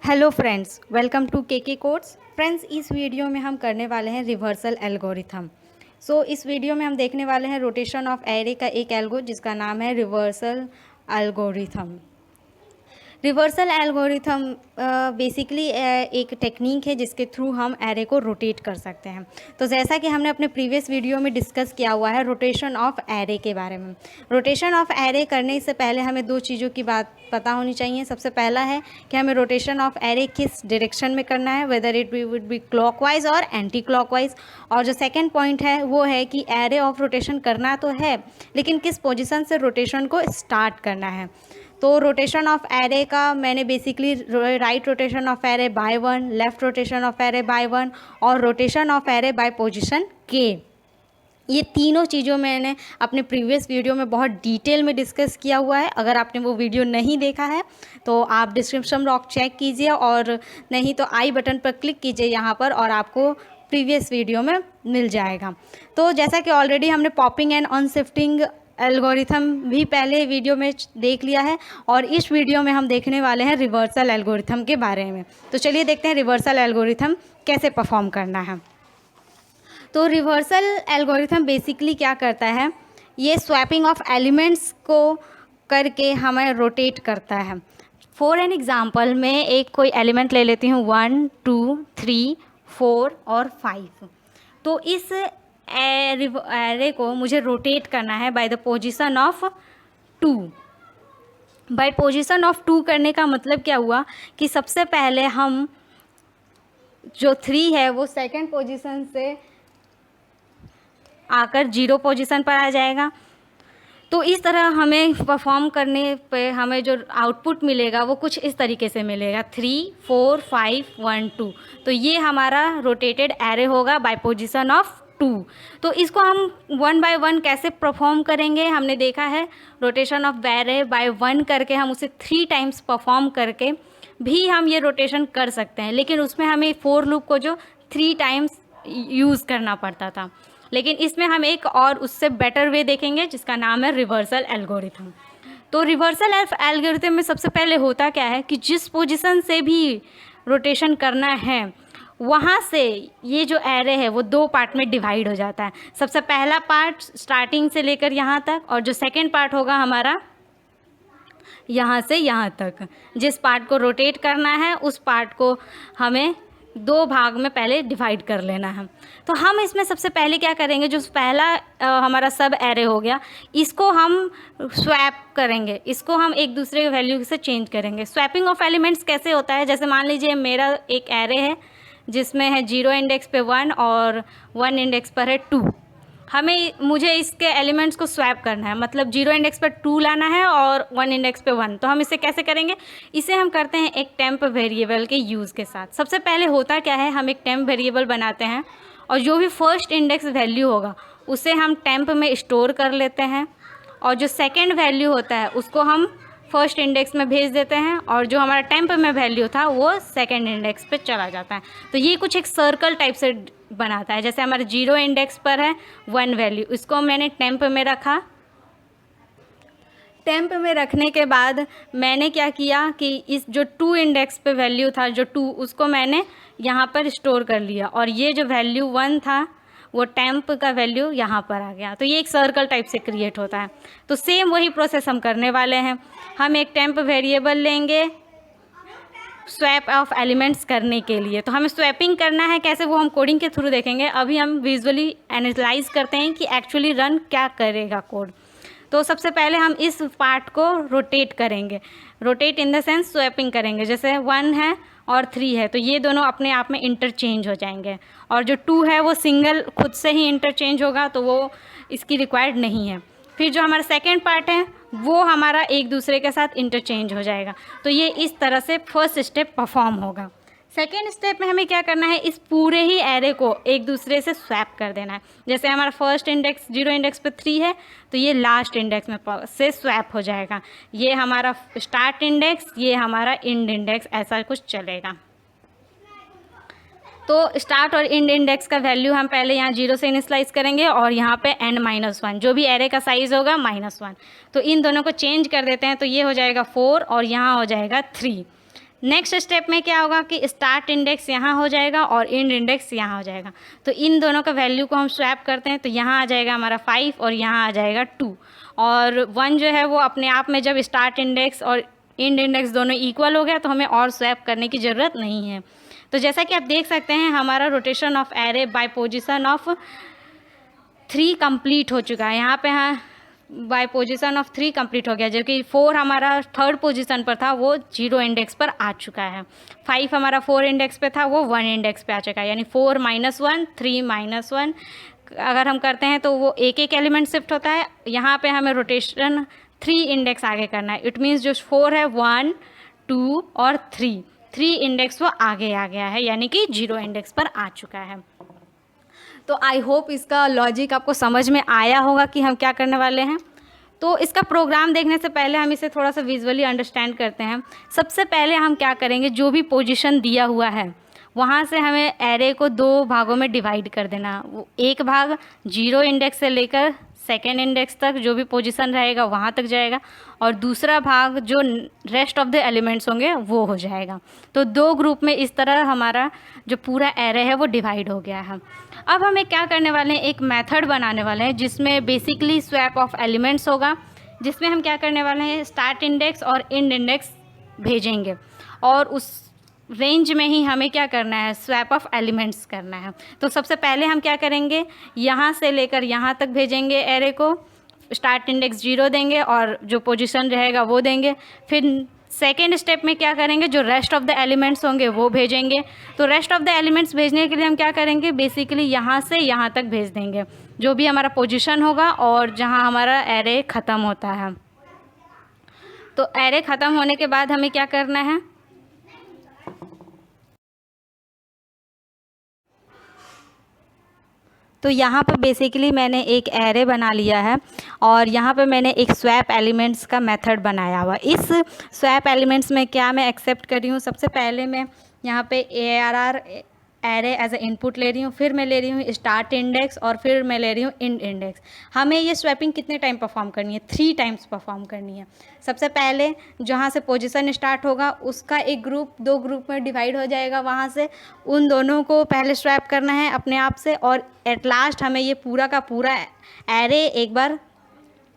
Hello friends, welcome to के codes. Friends, इस video में हम करने वाले हैं रिवर्सल एल्गोरिथम। इस वीडियो में हम देखने वाले हैं रोटेशन ऑफ एरे का एक एल्गो जिसका नाम है reversal algorithm. Reversal algorithm basically एक टेक्निक है जिसके थ्रू हम एरे को रोटेट कर सकते हैं। तो जैसा कि हमने अपने प्रीवियस वीडियो में डिस्कस किया हुआ है रोटेशन ऑफ एरे के बारे में। रोटेशन ऑफ एरे करने से पहले हमें दो चीज़ों की बात पता होनी चाहिए। सबसे पहला है कि हमें रोटेशन ऑफ एरे किस डायरेक्शन में करना है, whether it would be clockwise और एंटी क्लॉकवाइज। और जो सेकेंड पॉइंट है वो है कि एरे ऑफ रोटेशन करना तो है, लेकिन किस पोजिशन से रोटेशन को स्टार्ट करना है। तो रोटेशन ऑफ एरे का मैंने basically right rotation of array by one, left rotation of array by one और rotation of array by position के, ये तीनों चीज़ों मैंने अपने प्रीवियस वीडियो में बहुत डिटेल में डिस्कस किया हुआ है। अगर आपने वो वीडियो नहीं देखा है तो आप डिस्क्रिप्शन बॉक्स चेक कीजिए, और नहीं तो आई बटन पर क्लिक कीजिए यहाँ पर और आपको प्रीवियस वीडियो में मिल जाएगा। तो जैसा कि ऑलरेडी हमने पॉपिंग एंड अनशिफ्टिंग एल्गोरिथम भी पहले वीडियो में देख लिया है, और इस वीडियो में हम देखने वाले हैं रिवर्सल एल्गोरिथम के बारे में। तो चलिए देखते हैं रिवर्सल एल्गोरिथम कैसे परफॉर्म करना है। तो रिवर्सल एल्गोरिथम बेसिकली क्या करता है, ये स्वैपिंग ऑफ एलिमेंट्स को करके हमें रोटेट करता है। फॉर एन एग्जांपल मैं एक कोई एलिमेंट ले लेती हूँ 1, 2, 3, 4 और 5। तो इस एरे को मुझे रोटेट करना है by the position of 2। By position of 2 करने का मतलब क्या हुआ कि सबसे पहले हम जो 3 है वो सेकंड पोजीशन से आकर 0 पोजीशन पर आ जाएगा। तो इस तरह हमें परफॉर्म करने पे हमें जो आउटपुट मिलेगा वो कुछ इस तरीके से मिलेगा 3, 4, 5, 1, 2। तो ये हमारा रोटेटेड एरे होगा बाय पोजीशन ऑफ 2। तो इसको हम 1 बाय 1 कैसे परफॉर्म करेंगे, हमने देखा है रोटेशन ऑफ एरे बाय 1 करके हम उसे 3 टाइम्स परफॉर्म करके भी हम ये रोटेशन कर सकते हैं, लेकिन उसमें हमें फोर लूप को जो 3 टाइम्स यूज़ करना पड़ता था। लेकिन इसमें हम एक और उससे बेटर वे देखेंगे जिसका नाम है रिवर्सल एल्गोरिथम। तो रिवर्सल एल्गोरिथम में सबसे पहले होता क्या है कि जिस पोजीशन से भी रोटेशन करना है वहाँ से ये जो एरे है वो 2 पार्ट में डिवाइड हो जाता है। सबसे पहला पार्ट स्टार्टिंग से लेकर यहाँ तक, और जो सेकेंड पार्ट होगा हमारा यहाँ से यहाँ तक। जिस पार्ट को रोटेट करना है उस पार्ट को हमें 2 भाग में पहले डिवाइड कर लेना है। तो हम इसमें सबसे पहले क्या करेंगे, जो पहला हमारा सब एरे हो गया, इसको हम स्वैप करेंगे, इसको हम एक दूसरे के वैल्यू से चेंज करेंगे। स्वैपिंग ऑफ एलिमेंट्स कैसे होता है, जैसे मान लीजिए मेरा एक एरे है जिसमें है 0 इंडेक्स पे 1 और 1 इंडेक्स पर है 2। मुझे इसके एलिमेंट्स को स्वैप करना है, मतलब 0 इंडेक्स पर 2 लाना है और 1 इंडेक्स पे 1। तो हम इसे कैसे करेंगे, इसे हम करते हैं एक टेम्प वेरिएबल के यूज़ के साथ। सबसे पहले होता क्या है, हम एक टेम्प वेरिएबल बनाते हैं और जो भी फर्स्ट इंडेक्स वैल्यू होगा उसे हम टेम्प में स्टोर कर लेते हैं, और जो सेकेंड वैल्यू होता है उसको हम फर्स्ट इंडेक्स में भेज देते हैं, और जो हमारा टेम्प में वैल्यू था वो सेकंड इंडेक्स पे चला जाता है। तो ये कुछ एक सर्कल टाइप से बनाता है। जैसे हमारे 0 इंडेक्स पर है 1 वैल्यू, इसको मैंने टेम्प में रखा। टेम्प में रखने के बाद मैंने क्या किया कि इस जो 2 इंडेक्स पे वैल्यू था, जो 2, उसको मैंने यहाँ पर स्टोर कर लिया, और ये जो वैल्यू 1 था वो टेम्प का वैल्यू यहाँ पर आ गया। तो ये एक सर्कल टाइप से क्रिएट होता है। तो सेम वही प्रोसेस हम करने वाले हैं। हम एक टेम्प वेरिएबल लेंगे स्वैप ऑफ एलिमेंट्स करने के लिए। तो हमें स्वैपिंग करना है कैसे, वो हम कोडिंग के थ्रू देखेंगे। अभी हम विजुअली एनालाइज करते हैं कि एक्चुअली रन क्या करेगा कोड। तो सबसे पहले हम इस पार्ट को रोटेट करेंगे, rotate in the sense swapping करेंगे। जैसे 1 है और 3 है तो ये दोनों अपने आप में इंटरचेंज हो जाएंगे, और जो 2 है वो सिंगल खुद से ही इंटरचेंज होगा, तो वो इसकी रिक्वायर्ड नहीं है। फिर जो हमारा सेकेंड पार्ट है वो हमारा एक दूसरे के साथ इंटरचेंज हो जाएगा। तो ये इस तरह से फर्स्ट स्टेप परफॉर्म होगा। सेकेंड स्टेप में हमें क्या करना है, इस पूरे ही एरे को एक दूसरे से स्वैप कर देना है। जैसे हमारा फर्स्ट इंडेक्स 0 इंडेक्स पे 3 है तो ये लास्ट इंडेक्स में से स्वैप हो जाएगा। ये हमारा स्टार्ट इंडेक्स, ये हमारा एंड इंडेक्स, ऐसा कुछ चलेगा। तो स्टार्ट और एंड इंडेक्स का वैल्यू हम पहले यहाँ 0 से इनिशियलाइज करेंगे, और यहाँ पे n-1 जो भी एरे का साइज़ होगा -1। तो इन दोनों को चेंज कर देते हैं, तो ये हो जाएगा 4 और यहाँ हो जाएगा 3। नेक्स्ट स्टेप में क्या होगा कि स्टार्ट इंडेक्स यहाँ हो जाएगा और एंड इंडेक्स यहाँ हो जाएगा। तो इन दोनों का वैल्यू को हम स्वैप करते हैं तो यहाँ आ जाएगा हमारा 5 और यहाँ आ जाएगा 2, और 1 जो है वो अपने आप में जब स्टार्ट इंडेक्स और एंड इंडेक्स दोनों इक्वल हो गया तो हमें और स्वैप करने की ज़रूरत नहीं है। तो जैसा कि आप देख सकते हैं हमारा rotation of array by position of 3 complete हो चुका है। यहाँ पे हाँ बाय पोजीशन ऑफ 3 कंप्लीट हो गया, जबकि 4 हमारा थर्ड पोजीशन पर था वो 0 इंडेक्स पर आ चुका है। 5 हमारा 4 इंडेक्स पे था वो 1 इंडेक्स पे आ चुका है, यानी 4 - 1 3 - 1 अगर हम करते हैं तो वो एक एक एलिमेंट शिफ्ट होता है। यहाँ पे हमें रोटेशन 3 इंडेक्स आगे करना है। इट मीन्स जो 4 है 1 2 और 3 इंडेक्स वो आगे आ गया है, यानी कि 0 इंडेक्स पर आ चुका है। तो आई होप इसका लॉजिक आपको समझ में आया होगा कि हम क्या करने वाले हैं। तो इसका प्रोग्राम देखने से पहले हम इसे थोड़ा सा विजुअली अंडरस्टैंड करते हैं। सबसे पहले हम क्या करेंगे, जो भी पोजीशन दिया हुआ है वहाँ से हमें एरे को 2 भागों में डिवाइड कर देना। वो एक भाग 0 इंडेक्स से लेकर सेकेंड इंडेक्स तक जो भी पोजीशन रहेगा वहाँ तक जाएगा, और दूसरा भाग जो रेस्ट ऑफ द एलिमेंट्स होंगे वो हो जाएगा। तो 2 ग्रुप में इस तरह हमारा जो पूरा एरे है वो डिवाइड हो गया है। अब हमें क्या करने वाले हैं, एक मेथड बनाने वाले हैं जिसमें बेसिकली स्वैप ऑफ एलिमेंट्स होगा, जिसमें हम क्या करने वाले हैं स्टार्ट इंडेक्स और एंड इंडेक्स भेजेंगे, और उस रेंज में ही हमें क्या करना है स्वैप ऑफ एलिमेंट्स करना है। तो सबसे पहले हम क्या करेंगे, यहाँ से लेकर यहाँ तक भेजेंगे एरे को, स्टार्ट इंडेक्स 0 देंगे और जो पोजीशन रहेगा वो देंगे। फिर सेकेंड स्टेप में क्या करेंगे, जो रेस्ट ऑफ द एलिमेंट्स होंगे वो भेजेंगे। तो रेस्ट ऑफ द एलिमेंट्स भेजने के लिए हम क्या करेंगे, बेसिकली यहाँ से यहाँ तक भेज देंगे जो भी हमारा पोजीशन होगा और जहाँ हमारा एरे ख़त्म होता है। तो एरे ख़त्म होने के बाद हमें क्या करना है, तो यहाँ पर बेसिकली मैंने एक एरे बना लिया है और यहाँ पे मैंने एक स्वैप एलिमेंट्स का मेथड बनाया हुआ। इस स्वैप एलिमेंट्स में क्या मैं एक्सेप्ट कर रही हूँ, सबसे पहले मैं यहाँ पे ARR array as a input ले रही हूँ, फिर मैं ले रही हूँ स्टार्ट इंडेक्स और फिर मैं ले रही हूँ एंड इंडेक्स। हमें ये स्वैपिंग कितने टाइम परफॉर्म करनी है, 3 टाइम्स परफॉर्म करनी है। सबसे पहले जहाँ से पोजीशन स्टार्ट होगा उसका एक ग्रुप 2 ग्रुप में डिवाइड हो जाएगा, वहाँ से उन दोनों को पहले स्वैप करना है अपने आप से, और एट लास्ट हमें ये पूरा का पूरा एरे एक बार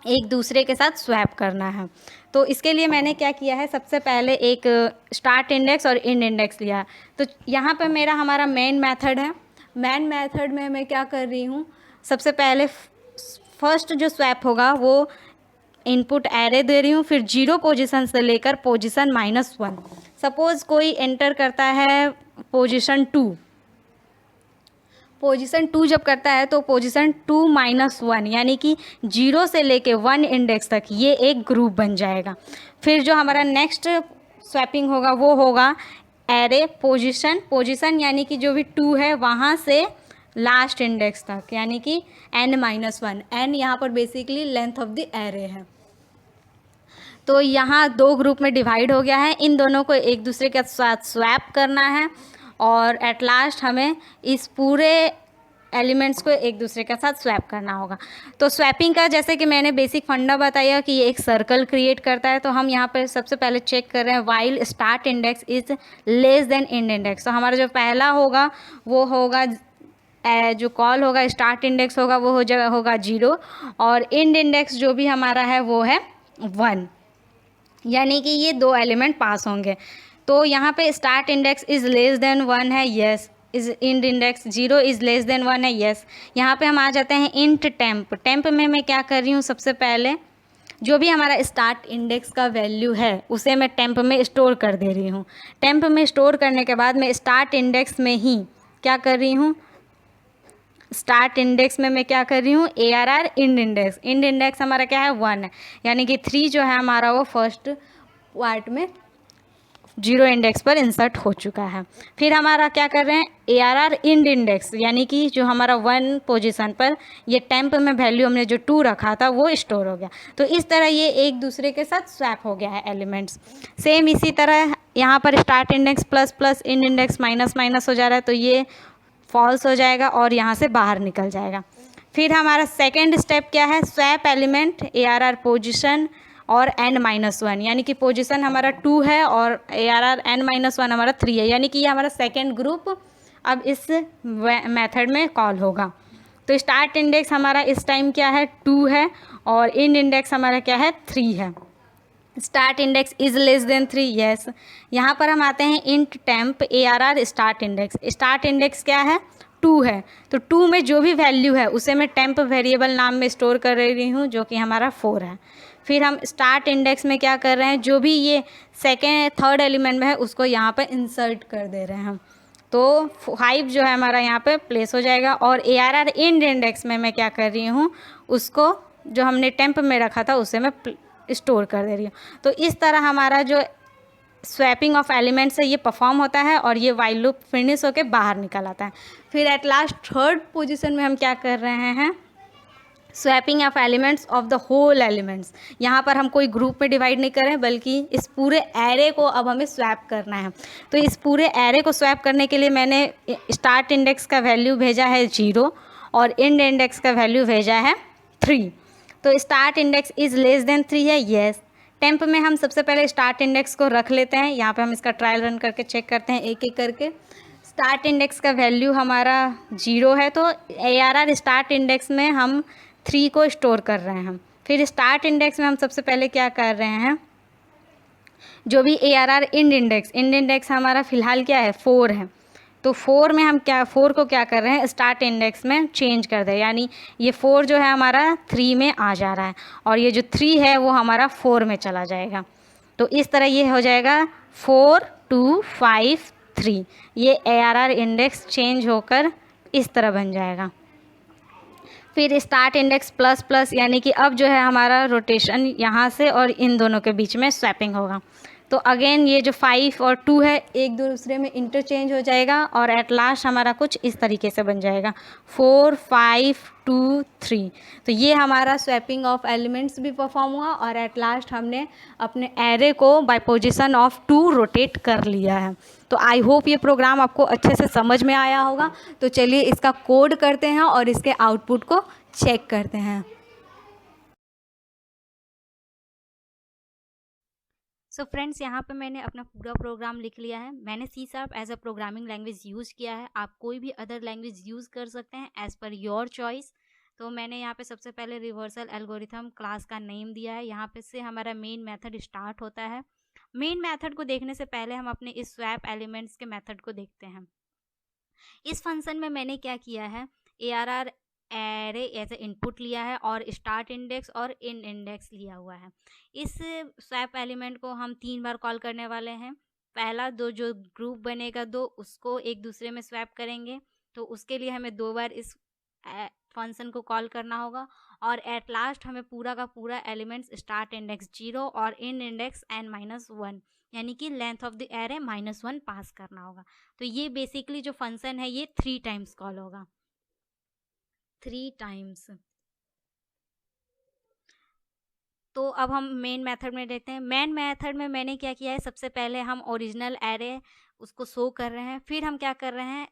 एक दूसरे के साथ स्वैप करना है। तो इसके लिए मैंने क्या किया है, सबसे पहले एक स्टार्ट इंडेक्स और एंड इंडेक्स लिया। तो यहाँ पर मेरा हमारा मेन मेथड है। मेन मेथड में मैं क्या कर रही हूँ, सबसे पहले फर्स्ट जो स्वैप होगा वो इनपुट एरे दे रही हूँ, फिर 0 पोजीशन से लेकर पोजीशन -1। सपोज़ कोई एंटर करता है पोजीशन 2, पोजीशन 2 जब करता है तो पोजीशन 2 - 1 यानी कि 0 से लेके 1 इंडेक्स तक ये एक ग्रुप बन जाएगा। फिर जो हमारा नेक्स्ट स्वैपिंग होगा वो होगा एरे पोजीशन यानी कि जो भी 2 है वहाँ से लास्ट इंडेक्स तक, यानी कि n-1। n यहाँ पर basically length of the array है। तो यहाँ 2 ग्रुप में डिवाइड हो गया है, इन दोनों को एक दूसरे के साथ स्वैप करना है और एट लास्ट हमें इस पूरे एलिमेंट्स को एक दूसरे के साथ स्वैप करना होगा। तो स्वैपिंग का जैसे कि मैंने बेसिक फंडा बताया कि ये एक सर्कल क्रिएट करता है। तो हम यहाँ पर सबसे पहले चेक कर रहे हैं while start index is less then and index. तो हमारा जो पहला होगा वो होगा जो कॉल होगा स्टार्ट इंडेक्स होगा वो होगा 0 और एंड इंडेक्स जो भी हमारा है वो है 1, यानी कि ये 2 एलिमेंट पास होंगे। तो यहाँ पे start index is less than 1 है, yes. Is end index 0 is less than 1 है, यस। यहाँ पे हम आ जाते हैं इंट टेम्प में मैं क्या कर रही हूँ, सबसे पहले जो भी हमारा स्टार्ट इंडेक्स का वैल्यू है उसे मैं टेम्प में स्टोर कर दे रही हूँ। टेम्प में स्टोर करने के बाद मैं स्टार्ट इंडेक्स में ही क्या कर रही हूँ, स्टार्ट इंडेक्स में मैं क्या कर रही हूँ ARR इंड इंडेक्स हमारा क्या है 1 है, यानी कि 3 जो है हमारा वो फर्स्ट पार्ट में 0 इंडेक्स पर इंसर्ट हो चुका है। फिर हमारा क्या कर रहे हैं ARR इंड इंडेक्स, यानी कि जो हमारा 1 पोजीशन पर ये टेम्प में वैल्यू हमने जो 2 रखा था वो स्टोर हो गया। तो इस तरह ये एक दूसरे के साथ स्वैप हो गया है एलिमेंट्स। सेम इसी तरह यहाँ पर start index plus end index minus हो जा रहा है, तो ये फॉल्स हो जाएगा और यहाँ से बाहर निकल जाएगा। फिर हमारा सेकेंड स्टेप क्या है, स्वैप एलिमेंट ARR पोजीशन और n-1, यानी कि पोजीशन हमारा 2 है और ARR n-1 हमारा 3 है, यानी कि ये हमारा सेकेंड ग्रुप अब इस मेथड में कॉल होगा। तो स्टार्ट इंडेक्स हमारा इस टाइम क्या है 2 है और इंड इंडेक्स हमारा क्या है 3 है। Start index is less than 3, yes. यहाँ पर हम आते हैं int temp ARR start index. Start index क्या है 2 है, तो 2 में जो भी वैल्यू है उसे मैं टेम्प वेरिएबल नाम में स्टोर कर रही हूँ जो कि हमारा 4 है। फिर हम स्टार्ट इंडेक्स में क्या कर रहे हैं, जो भी ये सेकेंड थर्ड एलिमेंट में है उसको यहाँ पर इंसर्ट कर दे रहे हैं हम, तो 5 जो है हमारा यहाँ पे प्लेस हो जाएगा। और ARR इंड इंडेक्स में मैं क्या कर रही हूँ, उसको जो हमने टेम्प में रखा था उसे मैं स्टोर कर दे रही हूँ। तो इस तरह हमारा जो स्वैपिंग ऑफ एलिमेंट्स है ये परफॉर्म होता है और ये वाइल लूप फिनिश होकर बाहर निकल आता है। फिर एट लास्ट थर्ड पोजीशन में हम क्या कर रहे हैं, swapping of elements of the whole elements. यहाँ पर हम कोई ग्रुप में डिवाइड नहीं करें बल्कि इस पूरे एरे को अब हमें स्वैप करना है। तो इस पूरे एरे को स्वैप करने के लिए मैंने स्टार्ट इंडेक्स का वैल्यू भेजा है 0 और इंड इंडेक्स का वैल्यू भेजा है 3। तो start index is less then 3 है, येस। टेम्प में हम सबसे पहले स्टार्ट इंडेक्स को रख लेते हैं, यहाँ पे हम इसका ट्रायल रन करके चेक करते हैं एक एक करके। स्टार्ट इंडेक्स का वैल्यू हमारा 0 है, तो ARR स्टार्ट इंडेक्स में हम 3 को स्टोर कर रहे हैं। फिर स्टार्ट इंडेक्स में हम सबसे पहले क्या कर रहे हैं, जो भी ARR इंड इंडेक्स हमारा फ़िलहाल क्या है 4 है, तो 4 में हम क्या 4 को क्या कर रहे हैं स्टार्ट इंडेक्स में चेंज कर दें, यानी ये 4 जो है हमारा 3 में आ जा रहा है और ये जो 3 है वो हमारा 4 में चला जाएगा। तो इस तरह ये हो जाएगा 4 2 5 3, ये ARR इंडेक्स चेंज होकर इस तरह बन जाएगा। फिर स्टार्ट इंडेक्स प्लस प्लस, यानी कि अब जो है हमारा रोटेशन यहाँ से और इन दोनों के बीच में स्वैपिंग होगा। तो अगेन ये जो 5 और 2 है एक दूसरे में इंटरचेंज हो जाएगा और एट लास्ट हमारा कुछ इस तरीके से बन जाएगा 4 5 2 3। तो ये हमारा स्वैपिंग ऑफ एलिमेंट्स भी परफॉर्म हुआ और एट लास्ट हमने अपने एरे को बाय पोजीशन ऑफ 2 रोटेट कर लिया है। तो आई होप ये प्रोग्राम आपको अच्छे से समझ में आया होगा। तो चलिए इसका कोड करते हैं और इसके आउटपुट को चेक करते हैं। सो फ्रेंड्स, यहाँ पे मैंने अपना पूरा प्रोग्राम लिख लिया है। मैंने C# as a programming language use किया है। आप कोई भी अदर लैंग्वेज यूज़ कर सकते हैं एज़ पर योर चॉइस। तो मैंने यहाँ पे सबसे पहले रिवर्सल एल्गोरिथम क्लास का नेम दिया है। यहाँ पे से हमारा मेन मेथड स्टार्ट होता है। मेन मेथड को देखने से पहले हम अपने इस स्वैप एलिमेंट्स के मेथड को देखते हैं। इस फंक्शन में मैंने क्या किया है, ARR array as a input लिया है और स्टार्ट इंडेक्स और इंड इंडेक्स लिया हुआ है। इस स्वैप एलिमेंट को हम 3 बार कॉल करने वाले हैं। पहला जो ग्रुप बनेगा उसको एक दूसरे में स्वैप करेंगे, तो उसके लिए हमें 2 बार इस फंक्शन को कॉल करना होगा। और एट लास्ट हमें पूरा का पूरा एलिमेंट्स स्टार्ट इंडेक्स 0 और इंड इंडेक्स n-1, यानी कि लेंथ ऑफ द एरे -1 पास करना होगा। तो ये बेसिकली जो फंक्शन है ये 3 टाइम्स कॉल होगा, 3 टाइम्स। तो अब हम मेन मेथड में देखते हैं। मेन मेथड में मैंने क्या किया है, सबसे पहले हम ओरिजिनल एरे उसको शो कर रहे हैं। फिर हम क्या कर रहे हैं,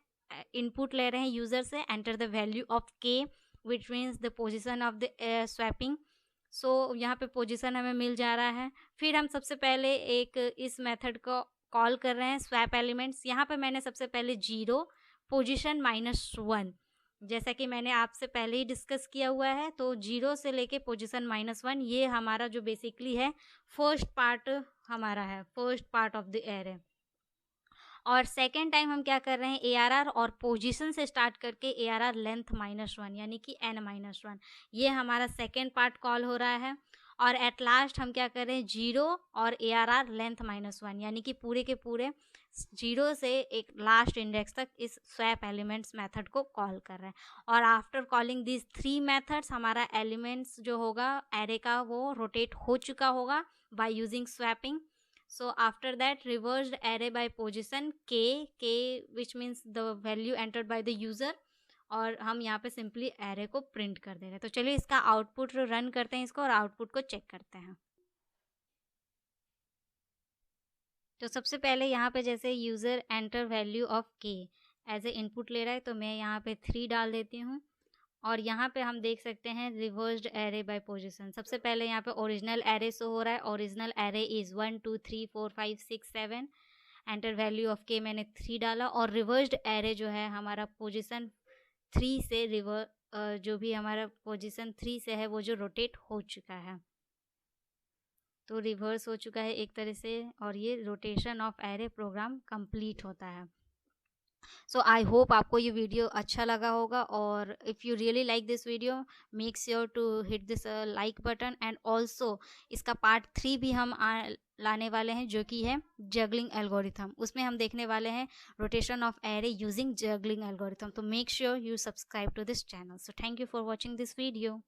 इनपुट ले रहे हैं यूज़र से, enter the value of k which means the position of the swapping. So यहाँ पे पोजीशन हमें मिल जा रहा है। फिर हम सबसे पहले एक इस मेथड को कॉल कर रहे हैं स्वैप एलिमेंट्स। यहाँ पे मैंने सबसे पहले 0 पोजीशन -1, जैसा कि मैंने आपसे पहले ही डिस्कस किया हुआ है। तो 0 से लेके पोजीशन -1 ये हमारा जो बेसिकली है फर्स्ट पार्ट हमारा है, first part of the array. और सेकेंड टाइम हम क्या कर रहे हैं, ARR और पोजीशन से स्टार्ट करके ARR लेंथ -1 यानी कि n-1, ये हमारा सेकेंड पार्ट कॉल हो रहा है। और एट लास्ट हम क्या कर रहे हैं, 0 और ARR लेंथ -1, यानी कि पूरे के पूरे 0 से एक लास्ट इंडेक्स तक इस स्वैप एलिमेंट्स मेथड को कॉल कर रहे हैं। और आफ्टर कॉलिंग दिस 3 मेथड्स हमारा एलिमेंट्स जो होगा एरे का वो रोटेट हो चुका होगा by using swapping. So after that reversed array by position k which means the value entered by the user, और हम यहाँ पे सिंपली एरे को प्रिंट कर दे रहे हैं। तो चलिए इसका आउटपुट रन करते हैं इसको और आउटपुट को चेक करते हैं। तो सबसे पहले यहाँ पे जैसे user enter value of k as a input ले रहा है, तो मैं यहाँ पे 3 डाल देती हूँ और यहाँ पे हम देख सकते हैं रिवर्स्ड एरे बाय पोजीशन। सबसे पहले यहाँ पे ओरिजिनल एरे शो हो रहा है। Original array is 1 2 3 4 5 6 7। Enter value of के मैंने 3 डाला। और रिवर्स्ड एरे जो है हमारा पोजीशन 3 से जो भी हमारा पोजीशन 3 से है वो जो रोटेट हो चुका है, तो रिवर्स हो चुका है एक तरह से, और ये rotation of array program complete होता है। सो आई होप आपको ये वीडियो अच्छा लगा होगा, और if you really like this video make sure to hit this like button. And also इसका पार्ट 3 भी हम लाने वाले हैं, जो कि है जगलिंग एल्गोरिथम। उसमें हम देखने वाले हैं rotation of array using juggling algorithm. तो make sure you subscribe to this channel. So thank you for watching this video.